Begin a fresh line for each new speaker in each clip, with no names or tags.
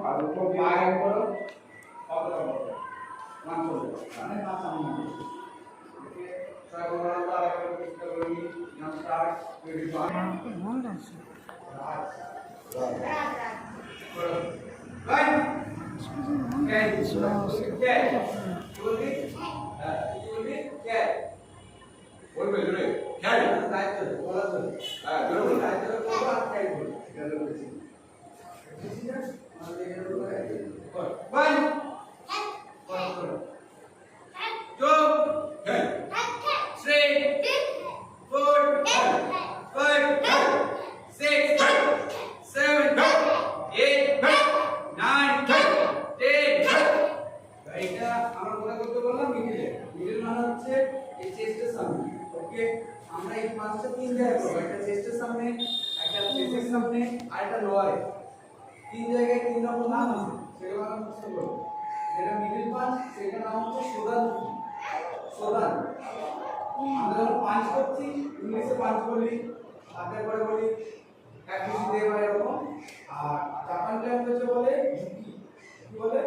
আর উপর পায়ে করো কতটা করো 1 মানে 5 আমি ওকে সবাই বলুন তো আরেকবার চেষ্টা করি নাও স্টার্ট রেডি ওয়ান মন আছে রাইট বলবে জোরে খেয়াল দায়িত্ব বলা তো হ্যাঁ জোরে বল দায়িত্ব করব আর খেয়াল করব এটা বলেছি আমাদের এর উপরে কর ওয়ান করো টু হেড 3 4 5 6 7 8 9 10 এটা আমরা কোথা করতে বললাম মিডল মানে হচ্ছে এই চেস্টের সামনে ওকে আমরা এই পাঁচটা তিন জায়গায় করব একটা চেস্টের সামনে একটা চেস্টের সামনে আর একটা লোয়ারে তিন জায়গায় তিন রকম নাম আছে সেগুলো আমরা মুখস্থ করব যেটা মিডল পাঁচ সেটা নাম হচ্ছে সোদান সোদান আমরা যখন পাঁচ করছি ইংলিশে পাঁচ বলি হাতের পরে বলি এক কিছু দিয়ে বা এরকম আর জাপান ল্যাঙ্গুয়েজে বলে জুকি কি বলে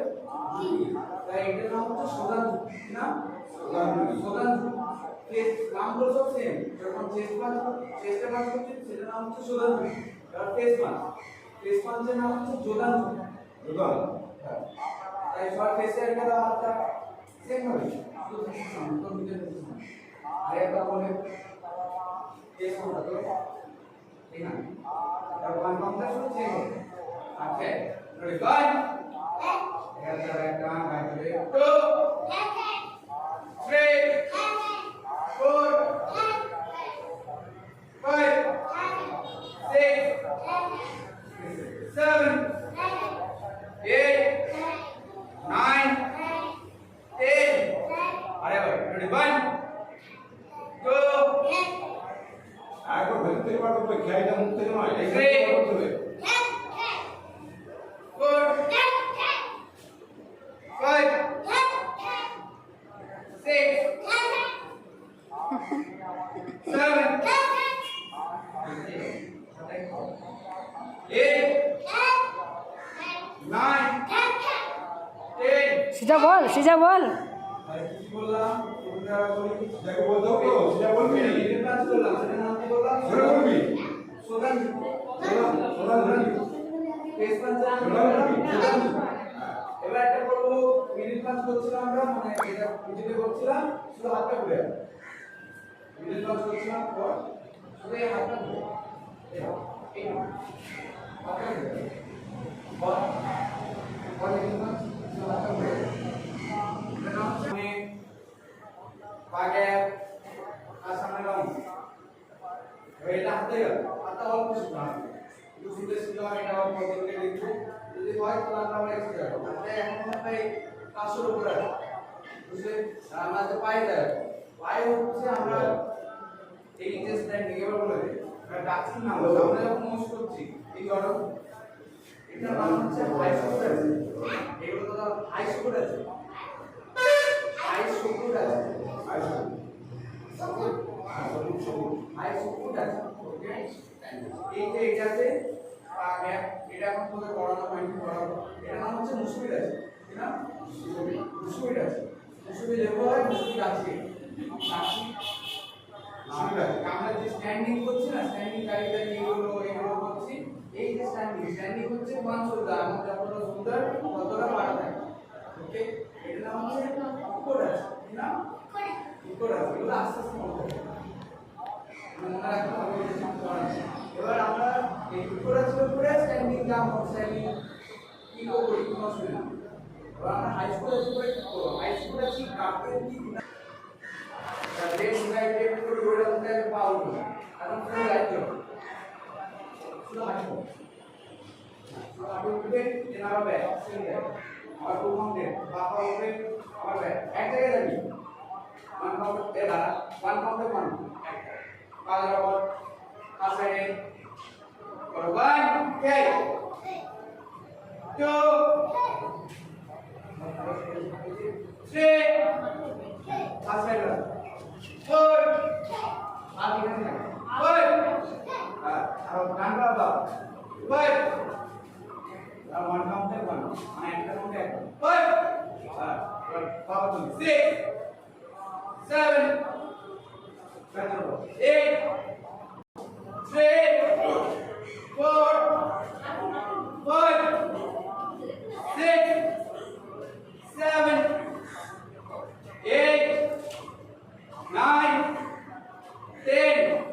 তাই এটার নাম হচ্ছে সোদান কি নাম সোদান নামগুলো সব সেম যখন চেস্টে পাঁচ করছি সেটার নাম হচ্ছে সোদান আর টেস্ট পাঁচের নাম হচ্ছে জোদান জোদান তাই সব টেস্টে একটা হাতটা সেম হবে তো নিচে আর একটা বলে টেস্ট কোনটা তো ঠিক না আর ওয়ান কাউন্টার শুধু চেঞ্জ হবে আচ্ছা রেডি ওয়ান একটা বাইরে 2 3 4 5 6 7 8 9 10 আরে ভাই রেডি 1 2
আগে ভেতরে পারো তো খেয়ালটা মুক্ত নয় এই করতে হবে
4 5 6 7
সিজা বল
আরে কি বললাম তোমরা বলি
যাকে বল দাও তো সেটা বলবি
এর কাজ করলাম সেটা নাম কি বললাম
সেটা বলবি
সোদান
সোদান
পেজ পাঁচ এবার একটা করব মিডিল পাঁচ করছিলাম আমরা মানে এটা পিছনে করছিলাম শুধু হাতটা ঘুরে মিডিল পাঁচ করছিলাম পর শুধু এই হাতটা ঘুরে এই হাতটা ঘুরে পর পর মিডিল পাঁচ শুধু হাতটা ঘুরে এটা নাম হচ্ছে পাগে আর সামনে রং এটা হাতে গেল হাতটা অল্প শুধু দুটো ছিল এটা অল্প করে লিখবো যদি হয় তাহলে আমরা এক্সট্রা করব তাহলে এখন আমরা এই 500 এর উপরে আছে বুঝলে আমরা যে পাই দেয় পাই হচ্ছে আমরা এই টেস্ট টাইম নিয়ে বলে দিই আমরা ডাকছি না আমরা যখন মোস্ট করছি এই ধরো এটা নাম হচ্ছে হাই স্কুল আছে এগুলো তো হাই স্কুল আছে হাই স্কুল আছে হাই স্কুল হাই স্কুল আছে ওকে এই যে এটাতে এটা এখন তোদের পড়ানো হয়নি পড়াবো এটা নাম হচ্ছে মুসবির আছে কি না মুসবির আছে মুসবির লেবু হয় মুসবির আছে আমরা যে স্ট্যান্ডিং করছি না স্ট্যান্ডিং গাড়িটা এগুলো করছি এই যে স্ট্যান্ডিং হচ্ছে ওয়ান শোল্ডার আমার যতটা সুন্দর ততটা পাড়া থাকে ওকে এটা নাম হচ্ছে উপর আছে কি না উপর আছে এগুলো আস্তে আস্তে মনে হবে মনে রাখতে হবে এবার আমরা এই উপরে স্ট্যান্ডিং জাম্প স্ট্যান্ডিং কি করব কোনো অসুবিধা নেই এবার আমরা হাই স্কুলে কি করব হাই স্কুলে কি কাপের কি লেফট রাইট লেফট করে ঘুরে আসতে পাউল এখন ফুল রাইট করব শুধু হাঁটবো আবার উঠবে দেন আবার ব্যাক সিঙ্গেল আবার টু কাউন্টে বাবা উঠবে আবার ব্যাক এক জায়গায় দাঁড়িয়ে ওয়ান কাউন্টে দাঁড়া ওয়ান কাউন্টে ওয়ান কাজ আবার পাশে or 1 okay 2 3 পাশে 4 আর এখানে 5 আর ডান বাবা 5 আর 1
পাপা তুমি
6 7 8 3 4 5 6 7 8 9 10